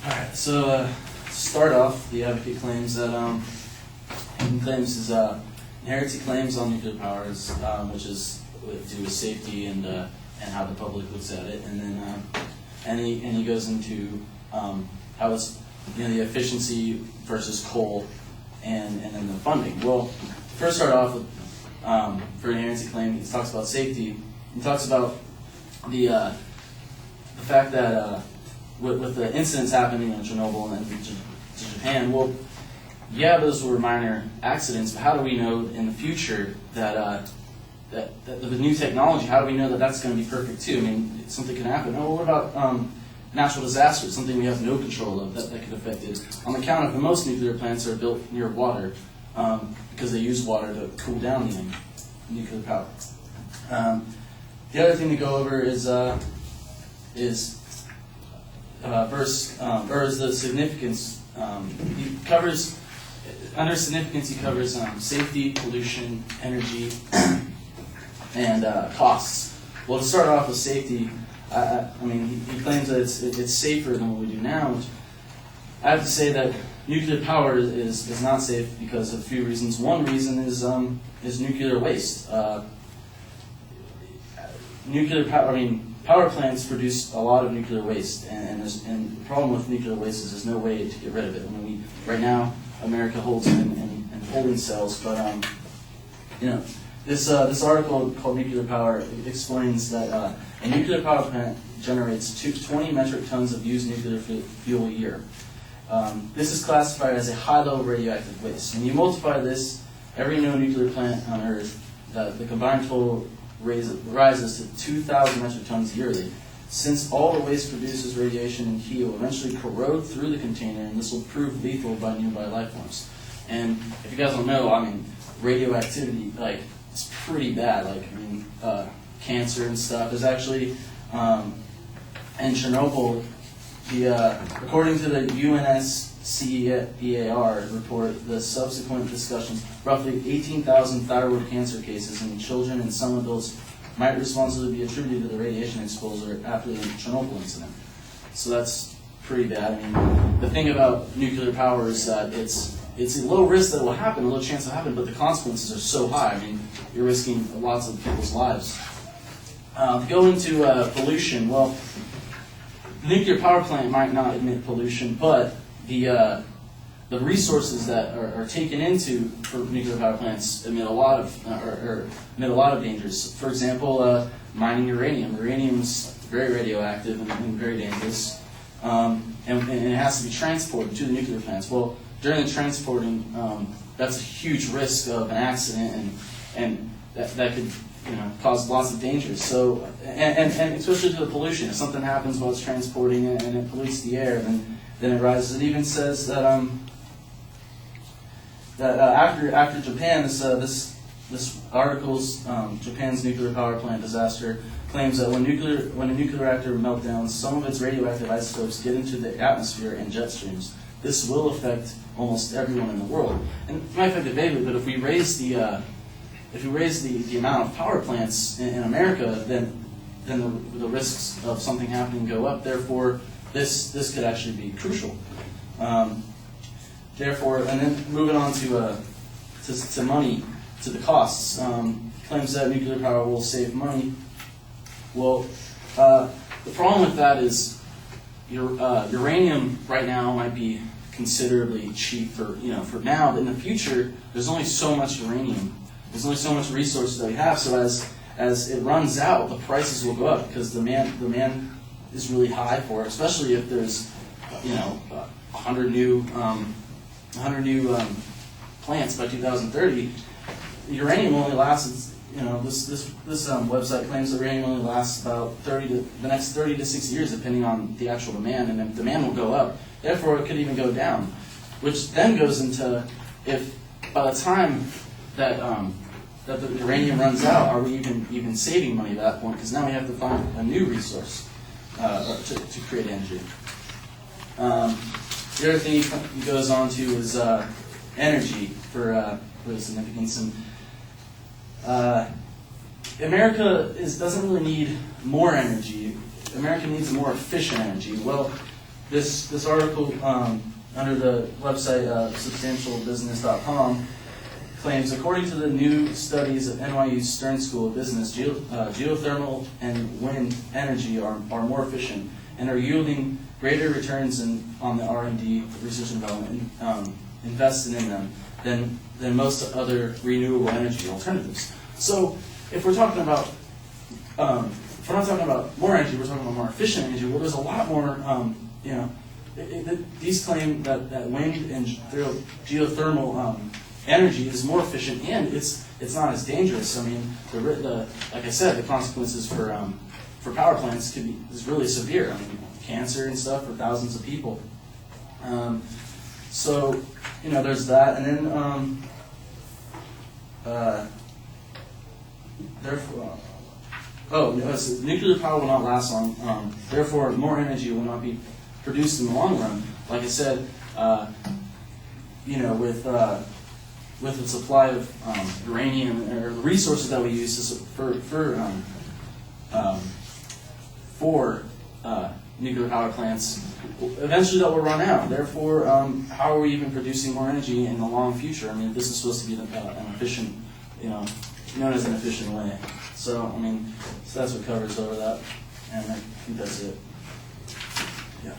Alright, so to start off, the advocate claims that he claims his inherency claims on nuclear power, which is to do with safety and how the public looks at it, and then he goes into how it's the efficiency versus coal, and then the funding. Well, first start off with for an inherency claim, he talks about safety. He talks about the fact that with the incidents happening in Chernobyl and to Japan, well, yeah, those were minor accidents, but how do we know in the future that with new technology, how do we know that that's going to be perfect too? I mean, something can happen. Oh, what about natural disasters, something we have no control of that could affect it? On account of most nuclear plants are built near water because they use water to cool down the nuclear power. The other thing to go over is the significance. He covers, under significance, he covers safety, pollution, energy, and costs. Well, to start off with safety, I mean, he claims that it's safer than what we do now. Which I have to say that nuclear power is not safe because of a few reasons. One reason is nuclear waste. Power plants produce a lot of nuclear waste, and the problem with nuclear waste is there's no way to get rid of it. I mean, right now, America holds it in holding cells, but this article called Nuclear Power explains that a nuclear power plant generates 20 metric tons of used nuclear fuel a year. This is classified as a high-level radioactive waste. When you multiply this, every known nuclear plant on Earth, the combined total rises to 2,000 metric tons yearly. Since all the waste produces radiation and heat, will eventually corrode through the container, and this will prove lethal by nearby life forms. And if you guys don't know, I mean, radioactivity, it's pretty bad. Cancer and stuff. There's actually, in Chernobyl, according to the UNSCEAR report, the subsequent discussions, roughly 18,000 thyroid cancer cases in children and some adults might responsibly be attributed to the radiation exposure after the Chernobyl incident. So that's pretty bad. I mean, the thing about nuclear power is that it's a low risk that it will happen, a low chance it will happen, but the consequences are so high. I mean, you're risking lots of people's lives. To go into pollution, well, the nuclear power plant might not emit pollution, but the resources that are taken into for nuclear power plants emit a lot of dangers. For example, mining uranium. Uranium is very radioactive and very dangerous, and it has to be transported to the nuclear plants. Well, during the transporting, that's a huge risk of an accident, and that could cause lots of dangers. So, and especially to the pollution. If something happens while it's transporting it and it pollutes the air, then it rises. It even says that after Japan, this article's Japan's nuclear power plant disaster claims that when a nuclear reactor melts down, some of its radioactive isotopes get into the atmosphere and jet streams. This will affect almost everyone in the world, and it might affect it vaguely. But if we raise the amount of power plants in America, then the risks of something happening go up. Therefore, this could actually be crucial. And then moving on to money, to the costs. Claims that nuclear power will save money. Well, the problem with that is uranium right now might be considerably cheap for now, but in the future, there's only so much uranium. There's only so much resources that we have. So as it runs out, the prices will go up because demand is really high for it, especially if there's 100 new plants by 2030. Uranium only lasts. This website claims that uranium only lasts about the next 30 to 60 years, depending on the actual demand, and then demand will go up. Therefore, it could even go down, which then goes into if by the time that the uranium runs out, are we even saving money at that point? Because now we have to find a new resource to create energy. The other thing he goes on to is energy for the significance. And America doesn't really need more energy. America needs more efficient energy. Well, this article under the website substantialbusiness.com claims, according to the new studies of NYU's Stern School of Business, geothermal and wind energy are more efficient and are yielding greater returns on the R&D, research and development, invested in them than most other renewable energy alternatives. So if we're talking about, if we're not talking about more energy, we're talking about more efficient energy. Well, there's a lot more, these claim that wind and geothermal energy is more efficient, and it's not as dangerous. I mean, like I said, the consequences for power plants is really severe. I mean, cancer and stuff for thousands of people. So, there's that, and then therefore, nuclear power will not last long. Therefore, more energy will not be produced in the long run. Like I said, with the supply of uranium or the resources that we use for nuclear power plants, eventually that will run out. Therefore, how are we even producing more energy in the long future? I mean, this is supposed to be an efficient, known as an efficient way. So, so that's what covers over that, and I think that's it. Yeah.